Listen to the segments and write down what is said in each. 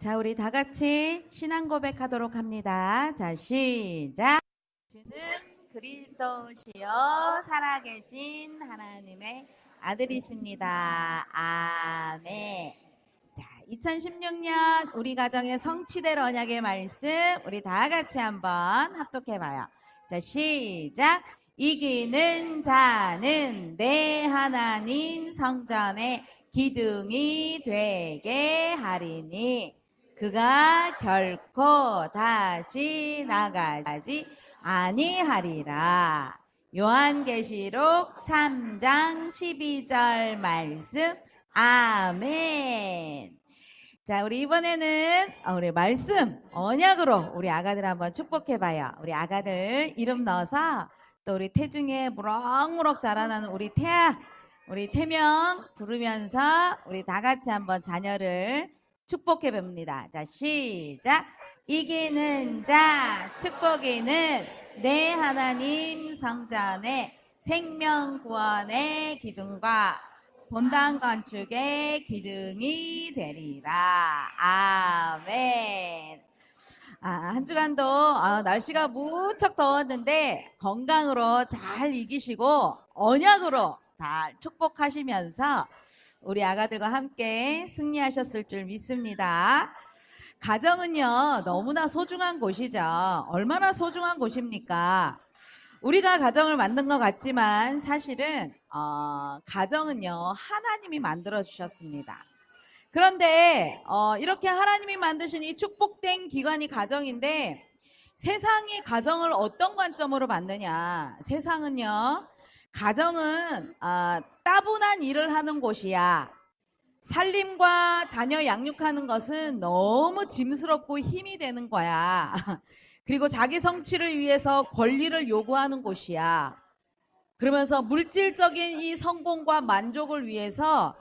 자, 우리 다 같이 신앙 고백하도록 합니다. 자, 시작. 주는 그리스도시요 살아계신 하나님의 아들이십니다. 아멘. 자, 2016년 우리 가정의 성취될 언약의 말씀 우리 다 같이 한번 합독해봐요. 자, 시작. 이기는 자는 내 하나님 성전의 기둥이 되게 하리니 그가 결코 다시 나가지 아니하리라. 요한계시록 3장 12절 말씀. 아멘. 자, 우리 이번에는 우리 말씀 언약으로 우리 아가들 한번 축복해봐요. 우리 아가들 이름 넣어서 또 우리 태중에 무럭무럭 자라나는 우리 태아, 우리 태명 부르면서 우리 다 같이 한번 자녀를 축복해 봅니다. 자, 시작. 이기는 자 축복이는 내 하나님 성전의 생명 구원의 기둥과 본당 건축의 기둥이 되리라. 아멘. 한 주간도 날씨가 무척 더웠는데 건강으로 잘 이기시고 언약으로 잘 축복하시면서 우리 아가들과 함께 승리하셨을 줄 믿습니다. 가정은요 너무나 소중한 곳이죠. 얼마나 소중한 곳입니까? 우리가 가정을 만든 것 같지만 사실은 가정은요 하나님이 만들어 주셨습니다. 그런데 이렇게 하나님이 만드신 이 축복된 기관이 가정인데 세상이 가정을 어떤 관점으로 봤느냐. 세상은요 가정은 따분한 일을 하는 곳이야. 살림과 자녀 양육하는 것은 너무 짐스럽고 힘이 되는 거야. 그리고 자기 성취를 위해서 권리를 요구하는 곳이야. 그러면서 물질적인 이 성공과 만족을 위해서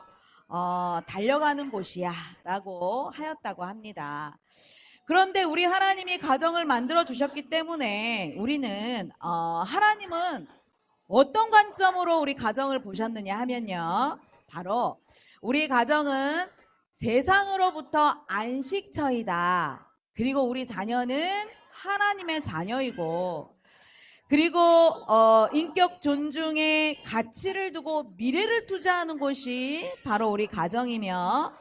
달려가는 곳이야 라고 하였다고 합니다. 그런데 우리 하나님이 가정을 만들어 주셨기 때문에 우리는 하나님은 어떤 관점으로 우리 가정을 보셨느냐 하면요, 바로 우리 가정은 세상으로부터 안식처이다. 그리고 우리 자녀는 하나님의 자녀이고, 그리고 인격 존중에 가치를 두고 미래를 투자하는 곳이 바로 우리 가정이며,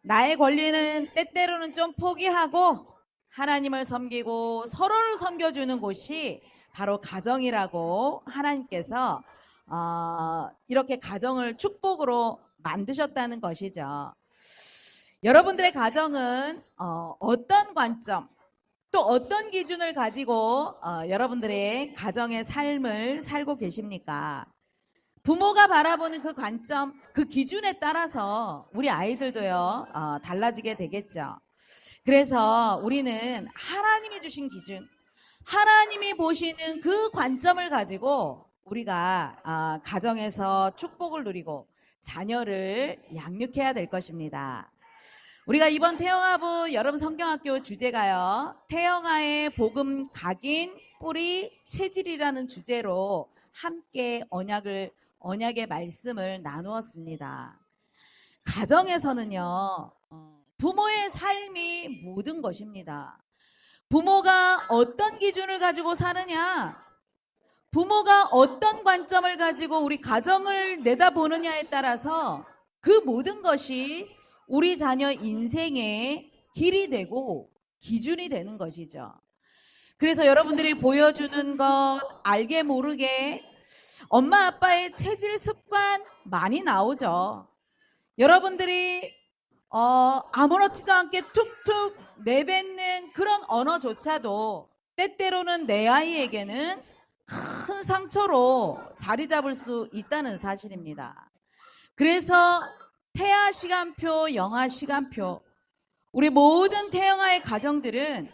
나의 권리는 때때로는 좀 포기하고 하나님을 섬기고 서로를 섬겨주는 곳이 바로 가정이라고 하나님께서 이렇게 가정을 축복으로 만드셨다는 것이죠. 여러분들의 가정은 어떤 관점 또 어떤 기준을 가지고 여러분들의 가정의 삶을 살고 계십니까? 부모가 바라보는 그 관점, 그 기준에 따라서 우리 아이들도요 달라지게 되겠죠. 그래서 우리는 하나님이 주신 기준, 하나님이 보시는 그 관점을 가지고 우리가 가정에서 축복을 누리고 자녀를 양육해야 될 것입니다. 우리가 이번 태영아부 여름 성경학교 주제가요, 태영아의 복음 각인 뿌리 체질이라는 주제로 함께 언약의 말씀을 나누었습니다. 가정에서는요 부모의 삶이 모든 것입니다. 부모가 어떤 기준을 가지고 사느냐, 부모가 어떤 관점을 가지고 우리 가정을 내다보느냐에 따라서 그 모든 것이 우리 자녀 인생의 길이 되고 기준이 되는 것이죠. 그래서 여러분들이 보여주는 것, 알게 모르게 엄마 아빠의 체질 습관 많이 나오죠. 여러분들이 아무렇지도 않게 툭툭 내뱉는 그런 언어조차도 때때로는 내 아이에게는 큰 상처로 자리 잡을 수 있다는 사실입니다. 그래서 태아 시간표, 영아 시간표, 우리 모든 태영아의 가정들은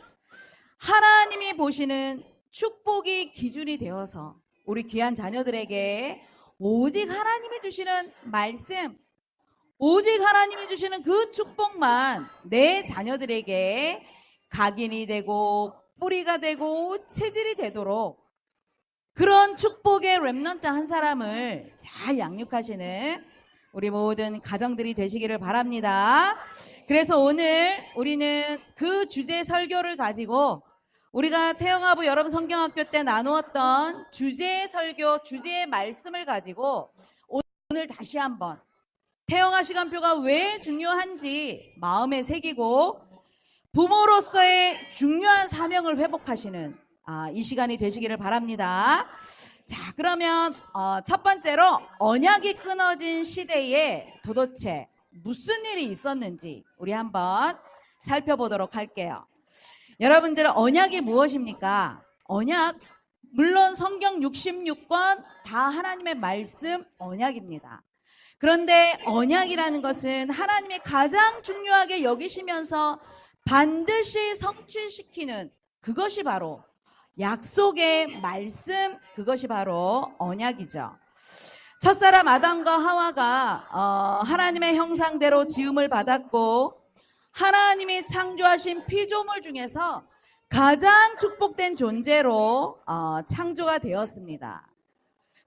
하나님이 보시는 축복이 기준이 되어서 우리 귀한 자녀들에게 오직 하나님이 주시는 말씀, 오직 하나님이 주시는 그 축복만 내 자녀들에게 각인이 되고 뿌리가 되고 체질이 되도록 그런 축복의 렘넌트 한 사람을 잘 양육하시는 우리 모든 가정들이 되시기를 바랍니다. 그래서 오늘 우리는 그 주제 설교를 가지고 우리가 태영아부 여러분 성경학교 때 나누었던 주제의 설교, 주제의 말씀을 가지고 오늘 다시 한번 태영아 시간표가 왜 중요한지 마음에 새기고 부모로서의 중요한 사명을 회복하시는 이 시간이 되시기를 바랍니다. 자, 그러면 첫 번째로 언약이 끊어진 시대에 도대체 무슨 일이 있었는지 우리 한번 살펴보도록 할게요. 여러분들 언약이 무엇입니까? 언약, 물론 성경 66권 다 하나님의 말씀 언약입니다. 그런데 언약이라는 것은 하나님이 가장 중요하게 여기시면서 반드시 성취시키는 그것이 바로 약속의 말씀, 그것이 바로 언약이죠. 첫사람 아담과 하와가 하나님의 형상대로 지음을 받았고 하나님이 창조하신 피조물 중에서 가장 축복된 존재로 창조가 되었습니다.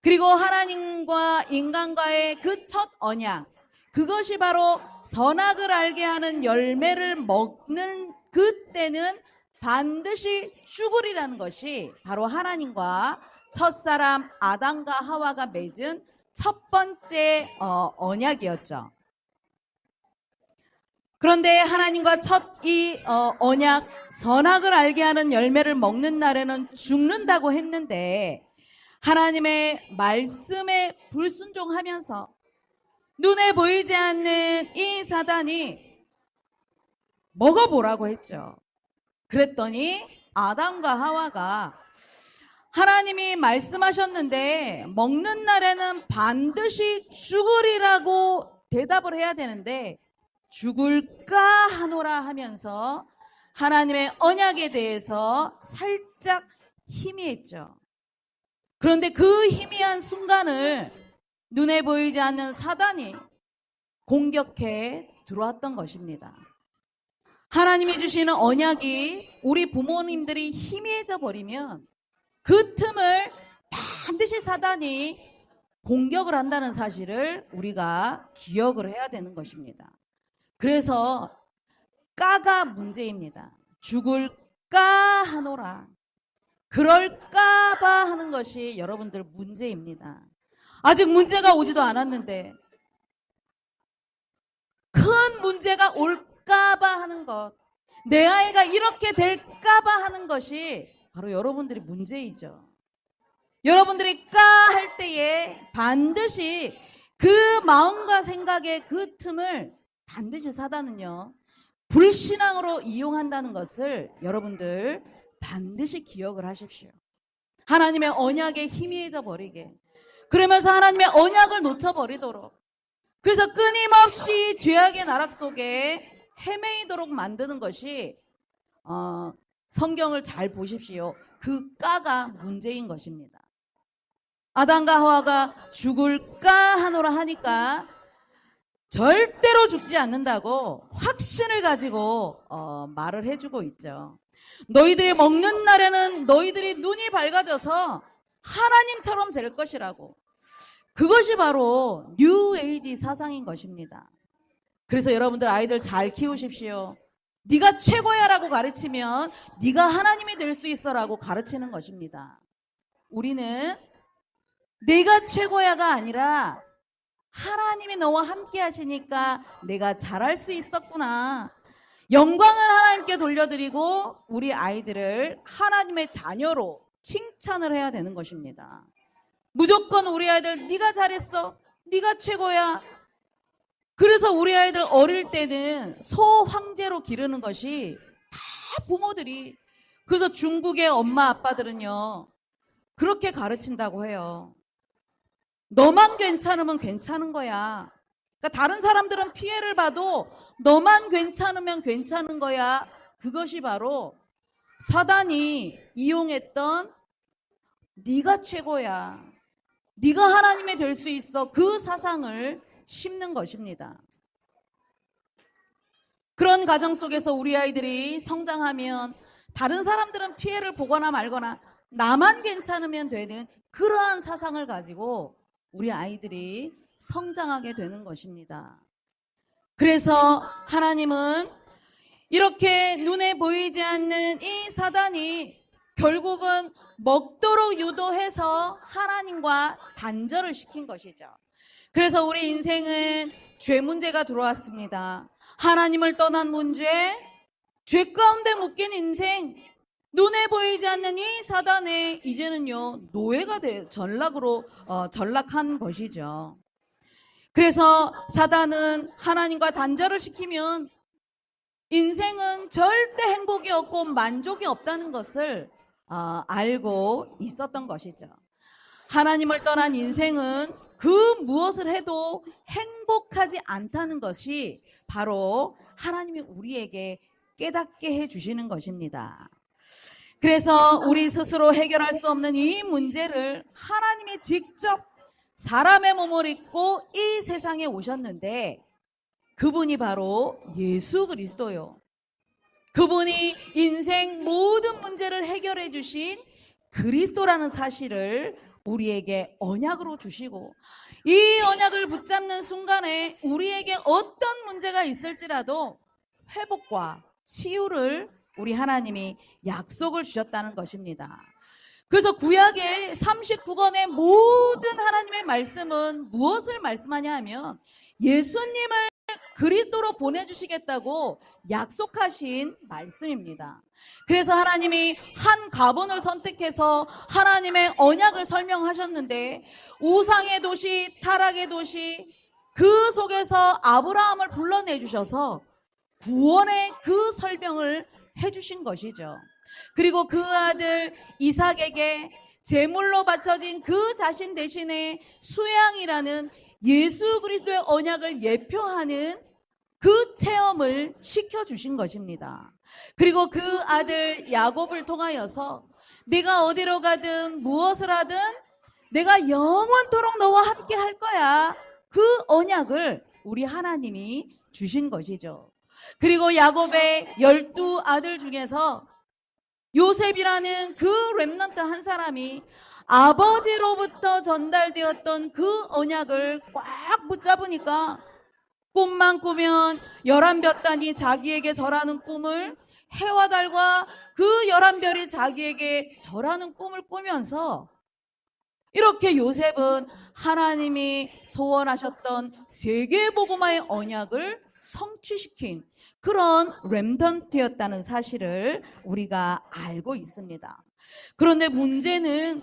그리고 하나님과 인간과의 그 첫 언약, 그것이 바로 선악을 알게 하는 열매를 먹는 그때는 반드시 죽으리라는 것이 바로 하나님과 첫사람 아담과 하와가 맺은 첫 번째 언약이었죠. 그런데 하나님과 첫 이 언약, 선악을 알게 하는 열매를 먹는 날에는 죽는다고 했는데 하나님의 말씀에 불순종하면서 눈에 보이지 않는 이 사단이 먹어보라고 했죠. 그랬더니 아담과 하와가 하나님이 말씀하셨는데 먹는 날에는 반드시 죽으리라고 대답을 해야 되는데 죽을까 하노라 하면서 하나님의 언약에 대해서 살짝 희미했죠. 그런데 그 희미한 순간을 눈에 보이지 않는 사단이 공격해 들어왔던 것입니다. 하나님이 주시는 언약이 우리 부모님들이 희미해져 버리면 그 틈을 반드시 사단이 공격을 한다는 사실을 우리가 기억을 해야 되는 것입니다. 그래서 까가 문제입니다. 죽을까 하노라. 그럴까봐 하는 것이 여러분들 문제입니다. 아직 문제가 오지도 않았는데 큰 문제가 올까봐 하는 것, 내 아이가 이렇게 될까봐 하는 것이 바로 여러분들이 문제이죠. 여러분들이 까 할 때에 반드시 그 마음과 생각의 그 틈을 반드시 사단은요 불신앙으로 이용한다는 것을 여러분들 반드시 기억을 하십시오. 하나님의 언약에 희미해져 버리게, 그러면서 하나님의 언약을 놓쳐버리도록, 그래서 끊임없이 죄악의 나락 속에 헤매이도록 만드는 것이 성경을 잘 보십시오. 그 까가 문제인 것입니다. 아담과 하와가 죽을까 하노라 하니까 절대로 죽지 않는다고 확신을 가지고 말을 해주고 있죠. 너희들이 먹는 날에는 너희들이 눈이 밝아져서 하나님처럼 될 것이라고. 그것이 바로 뉴에이지 사상인 것입니다. 그래서 여러분들 아이들 잘 키우십시오. 네가 최고야 라고 가르치면 네가 하나님이 될 수 있어 라고 가르치는 것입니다. 우리는 내가 최고야가 아니라 하나님이 너와 함께 하시니까 내가 잘할 수 있었구나. 영광을 하나님께 돌려드리고 우리 아이들을 하나님의 자녀로 칭찬을 해야 되는 것입니다. 무조건 우리 아이들 네가 잘했어, 네가 최고야. 그래서 우리 아이들 어릴 때는 소황제로 기르는 것이 다 부모들이, 그래서 중국의 엄마 아빠들은요 그렇게 가르친다고 해요. 너만 괜찮으면 괜찮은 거야. 그러니까 다른 사람들은 피해를 봐도 너만 괜찮으면 괜찮은 거야. 그것이 바로 사단이 이용했던 네가 최고야, 네가 하나님이 될 수 있어, 그 사상을 심는 것입니다. 그런 가정 속에서 우리 아이들이 성장하면 다른 사람들은 피해를 보거나 말거나 나만 괜찮으면 되는 그러한 사상을 가지고 우리 아이들이 성장하게 되는 것입니다. 그래서 하나님은 이렇게 눈에 보이지 않는 이 사단이 결국은 먹도록 유도해서 하나님과 단절을 시킨 것이죠. 그래서 우리 인생은 죄 문제가 들어왔습니다. 하나님을 떠난 문제, 죄 가운데 묶인 인생, 눈에 보이지 않는 이 사단에 이제는요 노예가 전락한 것이죠. 그래서 사단은 하나님과 단절을 시키면 인생은 절대 행복이 없고 만족이 없다는 것을 알고 있었던 것이죠. 하나님을 떠난 인생은 그 무엇을 해도 행복하지 않다는 것이 바로 하나님이 우리에게 깨닫게 해주시는 것입니다. 그래서 우리 스스로 해결할 수 없는 이 문제를 하나님이 직접 사람의 몸을 입고 이 세상에 오셨는데 그분이 바로 예수 그리스도요. 그분이 인생 모든 문제를 해결해 주신 그리스도라는 사실을 우리에게 언약으로 주시고 이 언약을 붙잡는 순간에 우리에게 어떤 문제가 있을지라도 회복과 치유를 우리 하나님이 약속을 주셨다는 것입니다. 그래서 구약의 39권의 모든 하나님의 말씀은 무엇을 말씀하냐 하면 예수님을 그리스도로 보내주시겠다고 약속하신 말씀입니다. 그래서 하나님이 한 가문을 선택해서 하나님의 언약을 설명하셨는데 우상의 도시, 타락의 도시 그 속에서 아브라함을 불러내주셔서 구원의 그 설명을 해주신 것이죠. 그리고 그 아들 이삭에게 제물로 바쳐진 그 자신 대신에 수양이라는 예수 그리스도의 언약을 예표하는 그 체험을 시켜주신 것입니다. 그리고 그 아들 야곱을 통하여서 네가 어디로 가든 무엇을 하든 내가 영원토록 너와 함께 할 거야. 그 언약을 우리 하나님이 주신 것이죠. 그리고 야곱의 12 아들 중에서 요셉이라는 그 렘넌트 한 사람이 아버지로부터 전달되었던 그 언약을 꽉 붙잡으니까 꿈만 꾸면 11볕단이 자기에게 절하는 꿈을 해와 달과 그 11별이 자기에게 절하는 꿈을 꾸면서 이렇게 요셉은 하나님이 소원하셨던 세계복음화의 언약을 성취시킨 그런 렘넌트였다는 사실을 우리가 알고 있습니다. 그런데 문제는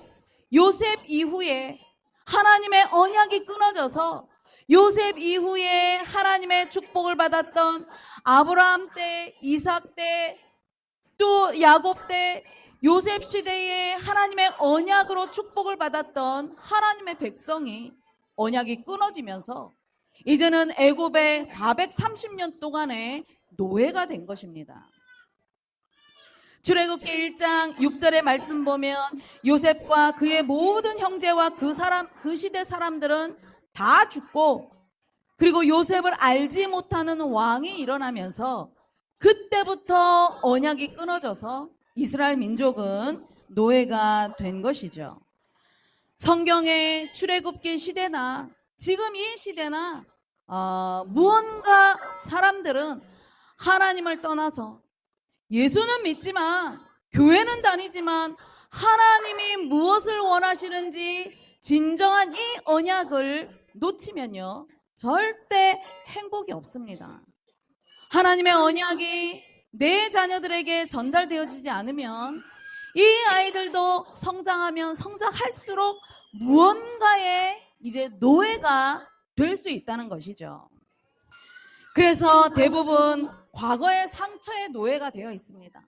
요셉 이후에 하나님의 언약이 끊어져서 요셉 이후에 하나님의 축복을 받았던 아브라함 때, 이삭 때, 또 야곱 때, 요셉 시대에 하나님의 언약으로 축복을 받았던 하나님의 백성이 언약이 끊어지면서 이제는 애굽의 430년 동안의 노예가 된 것입니다. 출애굽기 1장 6절의 말씀 보면 요셉과 그의 모든 형제와 그 시대 사람들은 다 죽고 그리고 요셉을 알지 못하는 왕이 일어나면서 그때부터 언약이 끊어져서 이스라엘 민족은 노예가 된 것이죠. 성경의 출애굽기 시대나 지금 이 시대나 무언가 사람들은 하나님을 떠나서 예수는 믿지만 교회는 다니지만 하나님이 무엇을 원하시는지 진정한 이 언약을 놓치면요 절대 행복이 없습니다. 하나님의 언약이 내 자녀들에게 전달되어지지 않으면 이 아이들도 성장하면 성장할수록 무언가의 이제 노예가 될 수 있다는 것이죠. 그래서 대부분 과거의 상처의 노예가 되어 있습니다.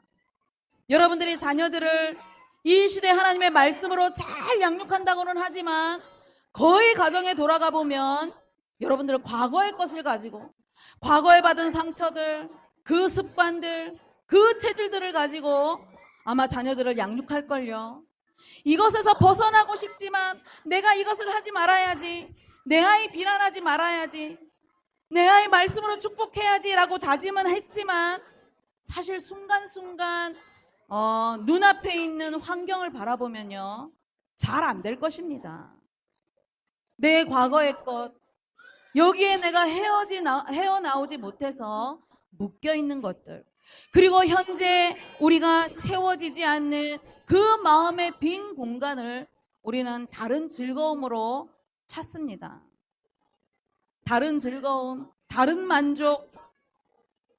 여러분들이 자녀들을 이 시대 하나님의 말씀으로 잘 양육한다고는 하지만 거의 가정에 돌아가 보면 여러분들 과거의 것을 가지고 과거에 받은 상처들, 그 습관들, 그 체질들을 가지고 아마 자녀들을 양육할걸요. 이것에서 벗어나고 싶지만 내가 이것을 하지 말아야지, 내 아이 비난하지 말아야지, 내 아이 말씀으로 축복해야지라고 다짐은 했지만 사실 순간순간 눈앞에 있는 환경을 바라보면요 잘 안 될 것입니다. 내 과거의 것, 여기에 내가 헤어나오지 못해서 묶여있는 것들, 그리고 현재 우리가 채워지지 않는 그 마음의 빈 공간을 우리는 다른 즐거움으로 찾습니다. 다른 즐거움, 다른 만족,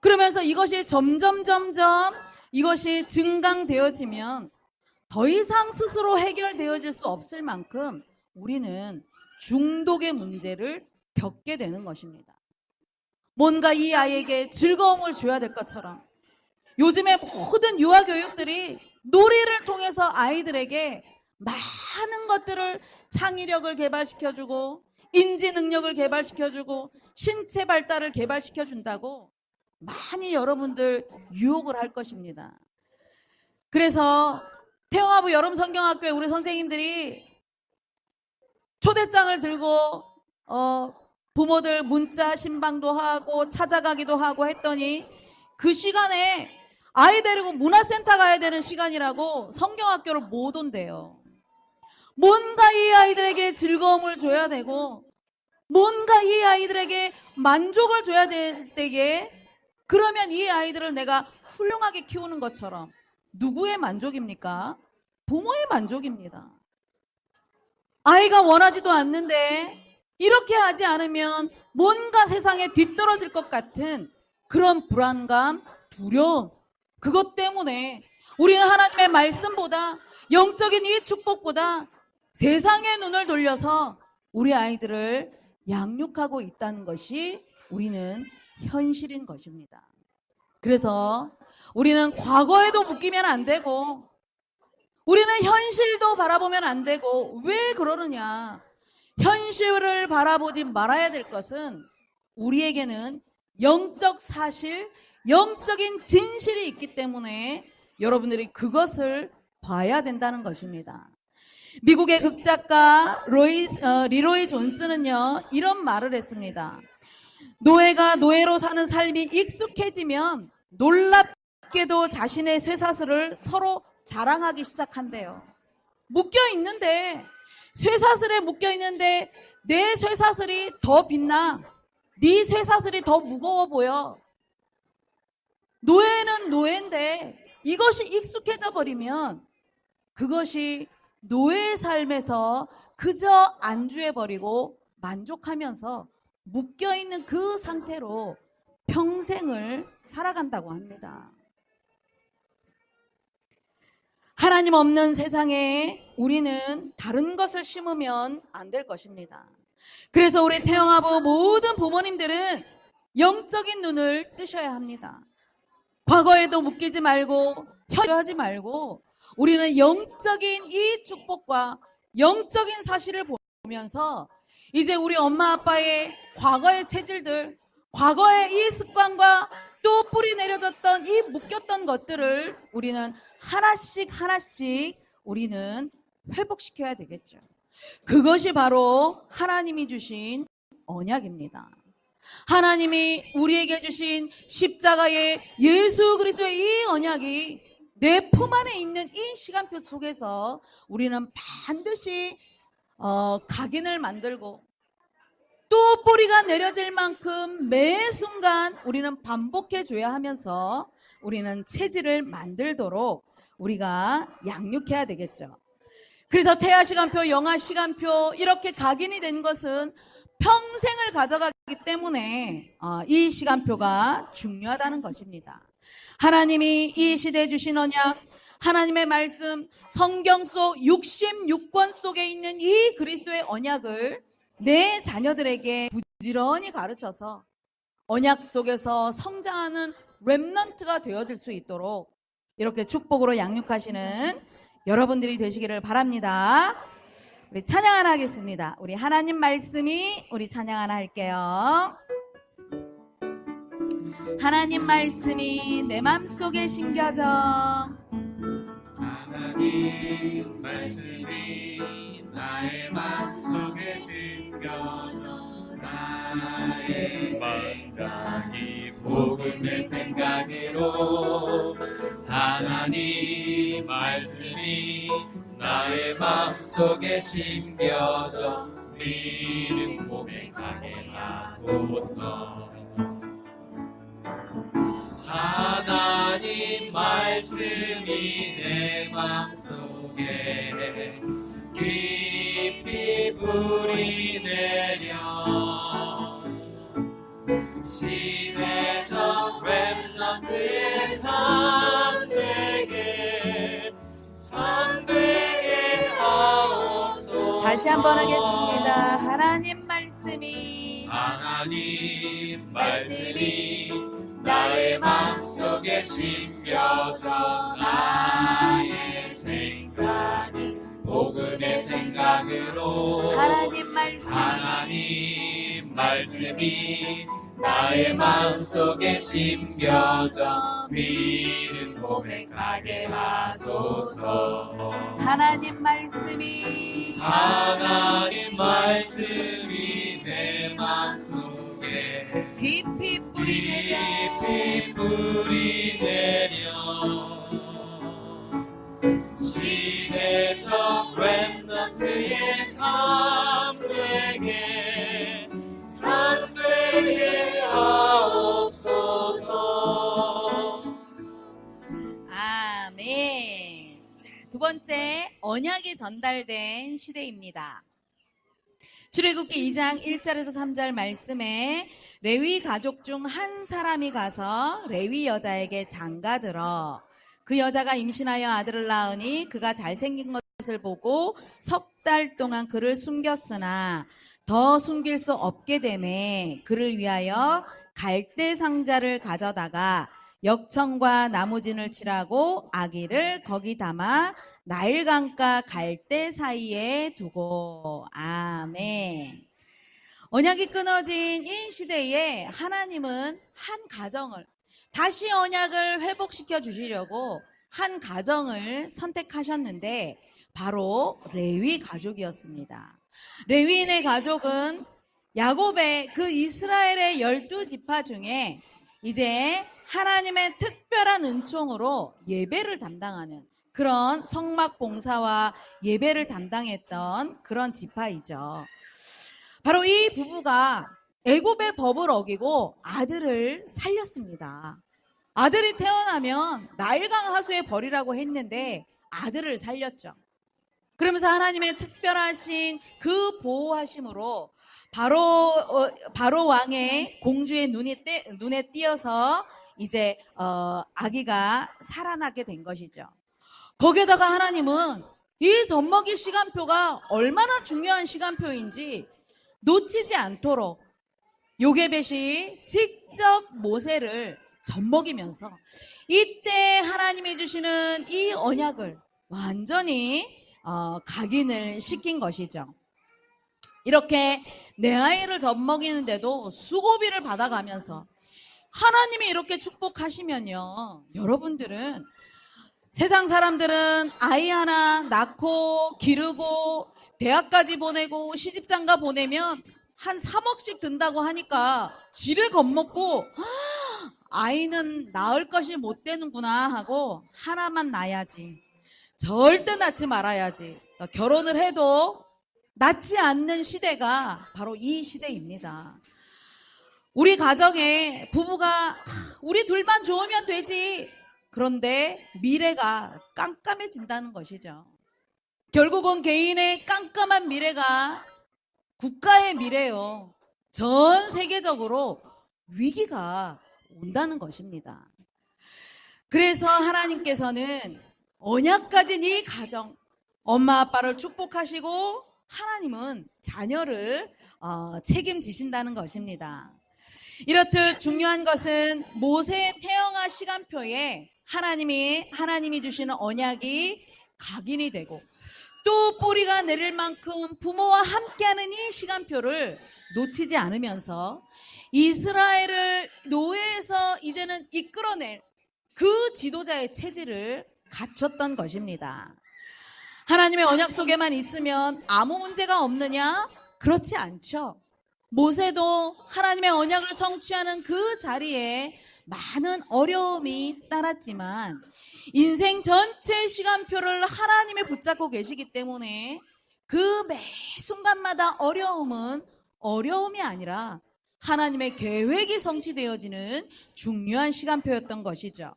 그러면서 이것이 점점 이것이 증강되어지면 더 이상 스스로 해결되어질 수 없을 만큼 우리는 중독의 문제를 겪게 되는 것입니다. 뭔가 이 아이에게 즐거움을 줘야 될 것처럼 요즘에 모든 유아교육들이 놀이를 통해서 아이들에게 많은 것들을, 창의력을 개발시켜주고 인지 능력을 개발시켜주고 신체 발달을 개발시켜준다고 많이 여러분들 유혹을 할 것입니다. 그래서 태영아부 여름성경학교에 우리 선생님들이 초대장을 들고 부모들 문자 신방도 하고 찾아가기도 하고 했더니 그 시간에 아이 데리고 문화센터 가야 되는 시간이라고 성경학교를 못 온대요. 뭔가 이 아이들에게 즐거움을 줘야 되고 뭔가 이 아이들에게 만족을 줘야 될 때에, 그러면 이 아이들을 내가 훌륭하게 키우는 것처럼 누구의 만족입니까? 부모의 만족입니다. 아이가 원하지도 않는데 이렇게 하지 않으면 뭔가 세상에 뒤떨어질 것 같은 그런 불안감, 두려움, 그것 때문에 우리는 하나님의 말씀보다, 영적인 이 축복보다 세상의 눈을 돌려서 우리 아이들을 양육하고 있다는 것이 우리는 현실인 것입니다. 그래서 우리는 과거에도 묶이면 안 되고 우리는 현실도 바라보면 안 되고, 왜 그러느냐? 현실을 바라보지 말아야 될 것은 우리에게는 영적 사실, 영적인 진실이 있기 때문에 여러분들이 그것을 봐야 된다는 것입니다. 미국의 극작가 리로이 존스는요, 이런 말을 했습니다. 노예가 노예로 사는 삶이 익숙해지면 놀랍게도 자신의 쇠사슬을 서로 자랑하기 시작한대요. 쇠사슬에 묶여있는데 내 쇠사슬이 더 빛나, 네 쇠사슬이 더 무거워 보여. 노예는 노예인데 이것이 익숙해져 버리면 그것이 노예의 삶에서 그저 안주해버리고 만족하면서 묶여있는 그 상태로 평생을 살아간다고 합니다. 하나님 없는 세상에 우리는 다른 것을 심으면 안 될 것입니다. 그래서 우리 태영아부 모든 부모님들은 영적인 눈을 뜨셔야 합니다. 과거에도 묶이지 말고 현재하지 말고 우리는 영적인 이 축복과 영적인 사실을 보면서 이제 우리 엄마 아빠의 과거의 체질들, 과거의 이 습관과 또 뿌리 내려졌던 이 묶였던 것들을 우리는 하나씩 우리는 회복시켜야 되겠죠. 그것이 바로 하나님이 주신 언약입니다. 하나님이 우리에게 주신 십자가의 예수 그리스도의 이 언약이 내 품 안에 있는 이 시간표 속에서 우리는 반드시 각인을 만들고 또 뿌리가 내려질 만큼 매 순간 우리는 반복해 줘야 하면서 우리는 체질을 만들도록 우리가 양육해야 되겠죠. 그래서 태아 시간표, 영아 시간표 이렇게 각인이 된 것은 평생을 가져가기 때문에 이 시간표가 중요하다는 것입니다. 하나님이 이 시대에 주신 언약, 하나님의 말씀, 성경 속 66권 속에 있는 이 그리스도의 언약을 내 자녀들에게 부지런히 가르쳐서 언약 속에서 성장하는 렘넌트가 되어질 수 있도록 이렇게 축복으로 양육하시는 여러분들이 되시기를 바랍니다. 우리 찬양 하나 하겠습니다. 우리 하나님 말씀이 우리 찬양 하나 할게요. 하나님 말씀이 내 맘속에 심겨져, 하나님 말씀이 나의 맘속에 심겨져, 나의 생각이 복음의 생각으로, 하나님 말씀이 나의 맘속에 심겨져, 믿음 고백하게 하소서. 하나님 말씀이 내 맘속에 깊이 뿌리 내려 시대적 렘넌트의 삶 되게 하옵소서. 다시 한번 하겠습니다. 하나님 말씀이 나의 마음속에 심겨져 나의 생각이 복음의 생각으로 하나님 말씀이 나의 마음속에 심겨져 믿음 고백하게 하소서. 하나님 말씀이 내 마음속에 깊이 뿌리 내려 시대적 렘넌트의 삶 되게 하옵소서. 아멘. 자, 두 번째, 언약이 전달된 시대입니다. 출애굽기 2장 1절에서 3절 말씀에 레위 가족 중 한 사람이 가서 레위 여자에게 장가들어 그 여자가 임신하여 아들을 낳으니 그가 잘생긴 것을 보고 석 달 동안 그를 숨겼으나 더 숨길 수 없게 되매 그를 위하여 갈대 상자를 가져다가 역청과 나무진을 칠하고 아기를 거기 담아 나일강가 갈대 사이에 두고. 아멘. 언약이 끊어진 이 시대에 하나님은 한 가정을 다시 언약을 회복시켜 주시려고 한 가정을 선택하셨는데 바로 레위 가족이었습니다. 레위인의 가족은 야곱의 그 이스라엘의 12지파 중에 이제 하나님의 특별한 은총으로 예배를 담당하는 그런 성막 봉사와 예배를 담당했던 그런 지파이죠. 바로 이 부부가 애굽의 법을 어기고 아들을 살렸습니다. 아들이 태어나면 나일강 하수에 버리라고 했는데 아들을 살렸죠. 그러면서 하나님의 특별하신 그 보호하심으로 바로 왕의 공주의 눈에 띄어서 이제 아기가 살아나게 된 것이죠. 거기에다가 하나님은 이 젖먹이 시간표가 얼마나 중요한 시간표인지 놓치지 않도록 요게벳이 직접 모세를 젖먹이면서 이때 하나님이 주시는 이 언약을 완전히 각인을 시킨 것이죠. 이렇게 내 아이를 젖먹이는데도 수고비를 받아가면서 하나님이 이렇게 축복하시면요, 여러분들은 세상 사람들은 아이 하나 낳고 기르고 대학까지 보내고 시집장가 보내면 한 3억씩 든다고 하니까 지레 겁먹고 아이는 낳을 것이 못 되는구나 하고 하나만 낳아야지, 절대 낳지 말아야지, 결혼을 해도 낳지 않는 시대가 바로 이 시대입니다. 우리 가정에 부부가 우리 둘만 좋으면 되지, 그런데 미래가 깜깜해진다는 것이죠. 결국은 개인의 깜깜한 미래가 국가의 미래요, 전 세계적으로 위기가 온다는 것입니다. 그래서 하나님께서는 언약 가진 이 가정, 엄마 아빠를 축복하시고 하나님은 자녀를 책임지신다는 것입니다. 이렇듯 중요한 것은 모세의 태영아 시간표에 하나님이 주시는 언약이 각인이 되고 또 뿌리가 내릴 만큼 부모와 함께하는 이 시간표를 놓치지 않으면서 이스라엘을 노예에서 이제는 이끌어낼 그 지도자의 체질을 갖췄던 것입니다. 하나님의 언약 속에만 있으면 아무 문제가 없느냐? 그렇지 않죠. 모세도 하나님의 언약을 성취하는 그 자리에 많은 어려움이 따랐지만 인생 전체 시간표를 하나님이 붙잡고 계시기 때문에 그 매 순간마다 어려움은 어려움이 아니라 하나님의 계획이 성취되어지는 중요한 시간표였던 것이죠.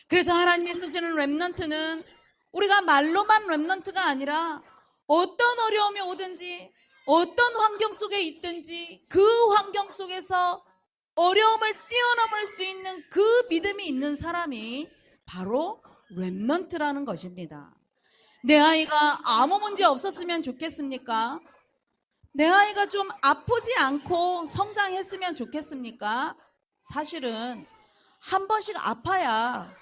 그래서 하나님이 쓰시는 렘넌트는 우리가 말로만 렘넌트가 아니라 어떤 어려움이 오든지 어떤 환경 속에 있든지 그 환경 속에서 어려움을 뛰어넘을 수 있는 그 믿음이 있는 사람이 바로 렘넌트라는 것입니다. 내 아이가 아무 문제 없었으면 좋겠습니까? 내 아이가 좀 아프지 않고 성장했으면 좋겠습니까? 사실은 한 번씩 아파야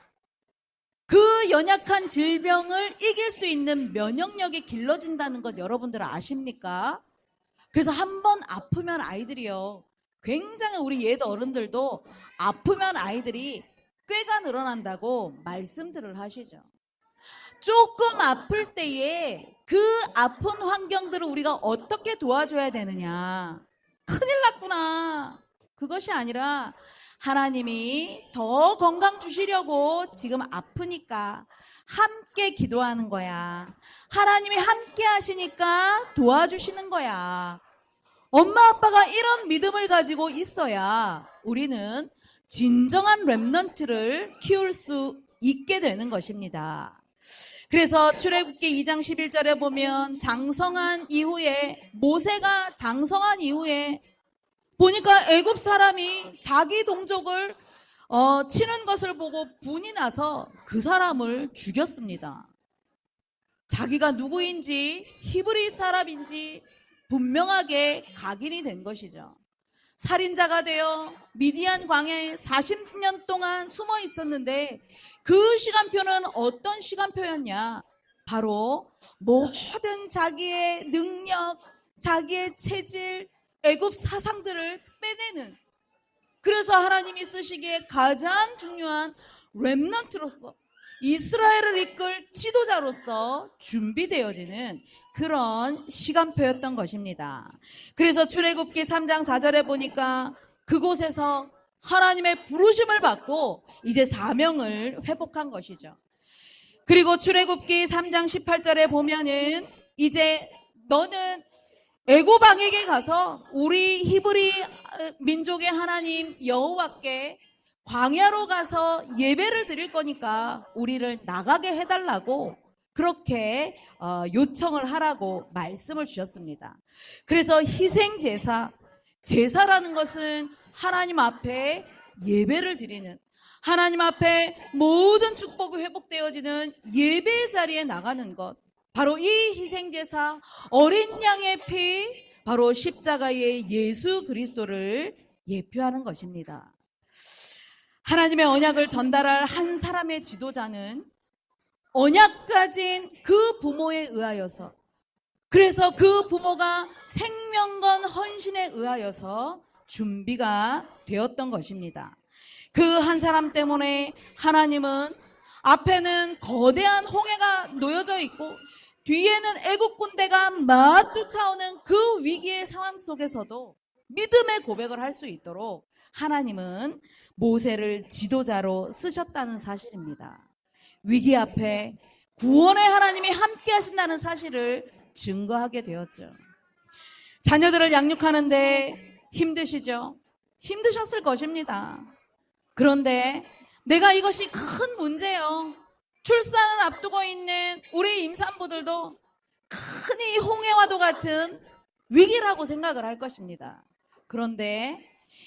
그 연약한 질병을 이길 수 있는 면역력이 길러진다는 것 여러분들 아십니까? 그래서 한 번 아프면 아이들이요, 굉장히 우리 옛 어른들도 아프면 아이들이 꾀가 늘어난다고 말씀들을 하시죠. 조금 아플 때에 그 아픈 환경들을 우리가 어떻게 도와줘야 되느냐. 큰일 났구나. 그것이 아니라 하나님이 더 건강 주시려고 지금 아프니까 함께 기도하는 거야. 하나님이 함께 하시니까 도와주시는 거야. 엄마 아빠가 이런 믿음을 가지고 있어야 우리는 진정한 렘넌트를 키울 수 있게 되는 것입니다. 그래서 출애굽기 2장 11절에 보면 장성한 이후에, 모세가 장성한 이후에 보니까 애굽 사람이 자기 동족을 치는 것을 보고 분이 나서 그 사람을 죽였습니다. 자기가 누구인지 히브리 사람인지 분명하게 각인이 된 것이죠. 살인자가 되어 미디안 광야에 40년 동안 숨어 있었는데 그 시간표는 어떤 시간표였냐? 바로 모든 자기의 능력, 자기의 체질, 애굽 사상들을 빼내는, 그래서 하나님이 쓰시기에 가장 중요한 렘넌트로서, 이스라엘을 이끌 지도자로서 준비되어지는 그런 시간표였던 것입니다. 그래서 출애굽기 3장 4절에 보니까 그곳에서 하나님의 부르심을 받고 이제 사명을 회복한 것이죠. 그리고 출애굽기 3장 18절에 보면은 이제 너는 애굽 왕에게 가서 우리 히브리 민족의 하나님 여호와께 광야로 가서 예배를 드릴 거니까 우리를 나가게 해달라고 그렇게 요청을 하라고 말씀을 주셨습니다. 그래서 희생제사, 제사라는 것은 하나님 앞에 예배를 드리는, 하나님 앞에 모든 축복이 회복되어지는 예배 자리에 나가는 것, 바로 이 희생제사, 어린 양의 피, 바로 십자가의 예수 그리스도를 예표하는 것입니다. 하나님의 언약을 전달할 한 사람의 지도자는 언약 가진 그 부모에 의하여서, 그래서 그 부모가 생명건 헌신에 의하여서 준비가 되었던 것입니다. 그 한 사람 때문에 하나님은 앞에는 거대한 홍해가 놓여져 있고 뒤에는 애국 군대가 막 쫓아오는 그 위기의 상황 속에서도 믿음의 고백을 할 수 있도록 하나님은 모세를 지도자로 쓰셨다는 사실입니다. 위기 앞에 구원의 하나님이 함께 하신다는 사실을 증거하게 되었죠. 자녀들을 양육하는데 힘드시죠? 힘드셨을 것입니다. 그런데 내가 이것이 큰 문제예요. 출산을 앞두고 있는 우리 임산부들도 큰 이 홍해와도 같은 위기라고 생각을 할 것입니다. 그런데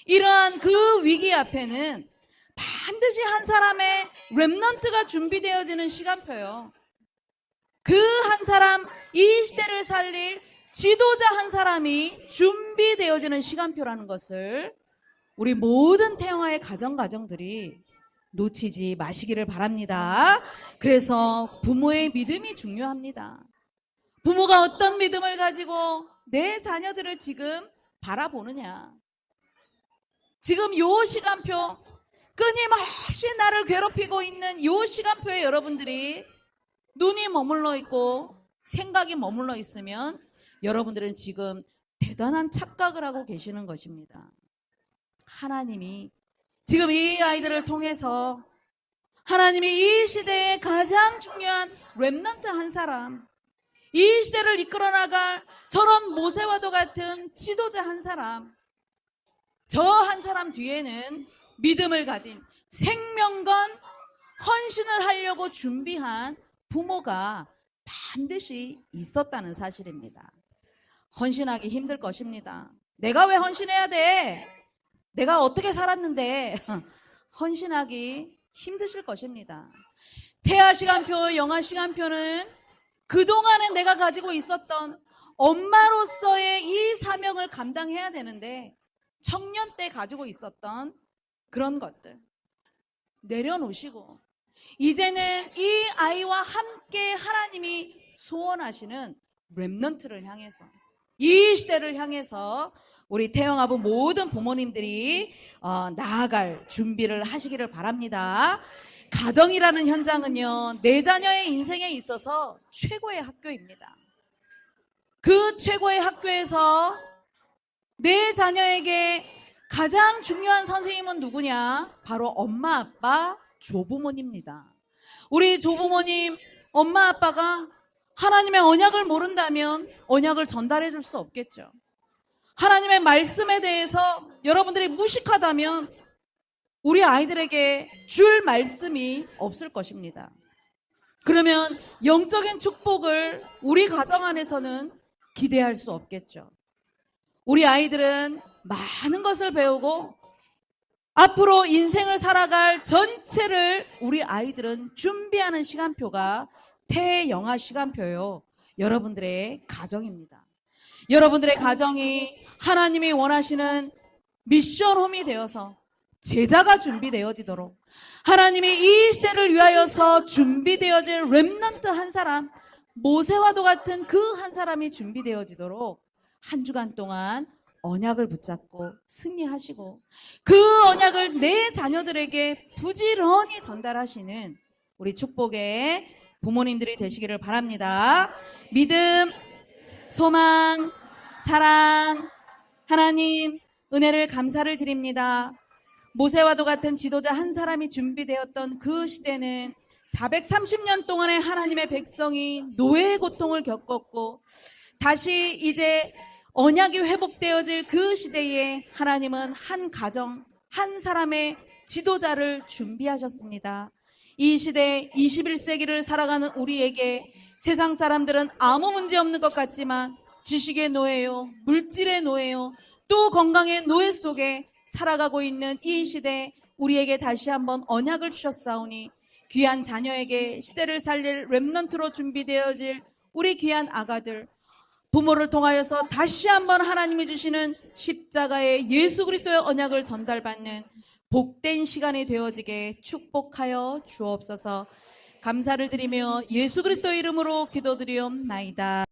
이러한 그 위기 앞에는 반드시 한 사람의 렘넌트가 준비되어지는 시간표요. 그 한 사람, 이 시대를 살릴 지도자 한 사람이 준비되어지는 시간표라는 것을 우리 모든 태영아의 가정들이 놓치지 마시기를 바랍니다. 그래서 부모의 믿음이 중요합니다. 부모가 어떤 믿음을 가지고 내 자녀들을 지금 바라보느냐. 지금 요 시간표, 끊임없이 나를 괴롭히고 있는 요 시간표에 여러분들이 눈이 머물러 있고 생각이 머물러 있으면 여러분들은 지금 대단한 착각을 하고 계시는 것입니다. 하나님이 지금 이 아이들을 통해서 하나님이 이 시대에 가장 중요한 렘넌트 한 사람, 이 시대를 이끌어 나갈 저런 모세와도 같은 지도자 한 사람, 저 한 사람 뒤에는 믿음을 가진 생명건 헌신을 하려고 준비한 부모가 반드시 있었다는 사실입니다. 헌신하기 힘들 것입니다. 내가 왜 헌신해야 돼? 내가 어떻게 살았는데? 헌신하기 힘드실 것입니다. 태아 시간표, 영아 시간표는 그동안에 내가 가지고 있었던 엄마로서의 이 사명을 감당해야 되는데 청년 때 가지고 있었던 그런 것들 내려놓으시고 이제는 이 아이와 함께 하나님이 소원하시는 렘넌트를 향해서 이 시대를 향해서 우리 태영아부 모든 부모님들이 나아갈 준비를 하시기를 바랍니다. 가정이라는 현장은요, 내 자녀의 인생에 있어서 최고의 학교입니다. 그 최고의 학교에서 내 자녀에게 가장 중요한 선생님은 누구냐? 바로 엄마, 아빠, 조부모입니다. 우리 조부모님, 엄마, 아빠가 하나님의 언약을 모른다면 언약을 전달해 줄 수 없겠죠. 하나님의 말씀에 대해서 여러분들이 무식하다면 우리 아이들에게 줄 말씀이 없을 것입니다. 그러면 영적인 축복을 우리 가정 안에서는 기대할 수 없겠죠. 우리 아이들은 많은 것을 배우고 앞으로 인생을 살아갈 전체를 우리 아이들은 준비하는 시간표가 태영아 시간표요. 여러분들의 가정입니다. 여러분들의 가정이 하나님이 원하시는 미션홈이 되어서 제자가 준비되어지도록 하나님이 이 시대를 위하여서 준비되어질 렘넌트 한 사람, 모세와도 같은 그 한 사람이 준비되어지도록 한 주간 동안 언약을 붙잡고 승리하시고 그 언약을 내 자녀들에게 부지런히 전달하시는 우리 축복의 부모님들이 되시기를 바랍니다. 믿음, 소망, 사랑, 하나님 은혜를 감사를 드립니다. 모세와도 같은 지도자 한 사람이 준비되었던 그 시대는 430년 동안의 하나님의 백성이 노예의 고통을 겪었고 다시 이제 언약이 회복되어질 그 시대에 하나님은 한 가정, 한 사람의 지도자를 준비하셨습니다. 이 시대 21세기를 살아가는 우리에게 세상 사람들은 아무 문제 없는 것 같지만 지식의 노예요, 물질의 노예요, 또 건강의 노예 속에 살아가고 있는 이 시대 우리에게 다시 한번 언약을 주셨사오니 귀한 자녀에게 시대를 살릴 렘넌트로 준비되어질 우리 귀한 아가들 부모를 통하여서 다시 한번 하나님이 주시는 십자가의 예수 그리스도의 언약을 전달받는 복된 시간이 되어지게 축복하여 주옵소서. 감사를 드리며 예수 그리스도의 이름으로 기도드리옵나이다.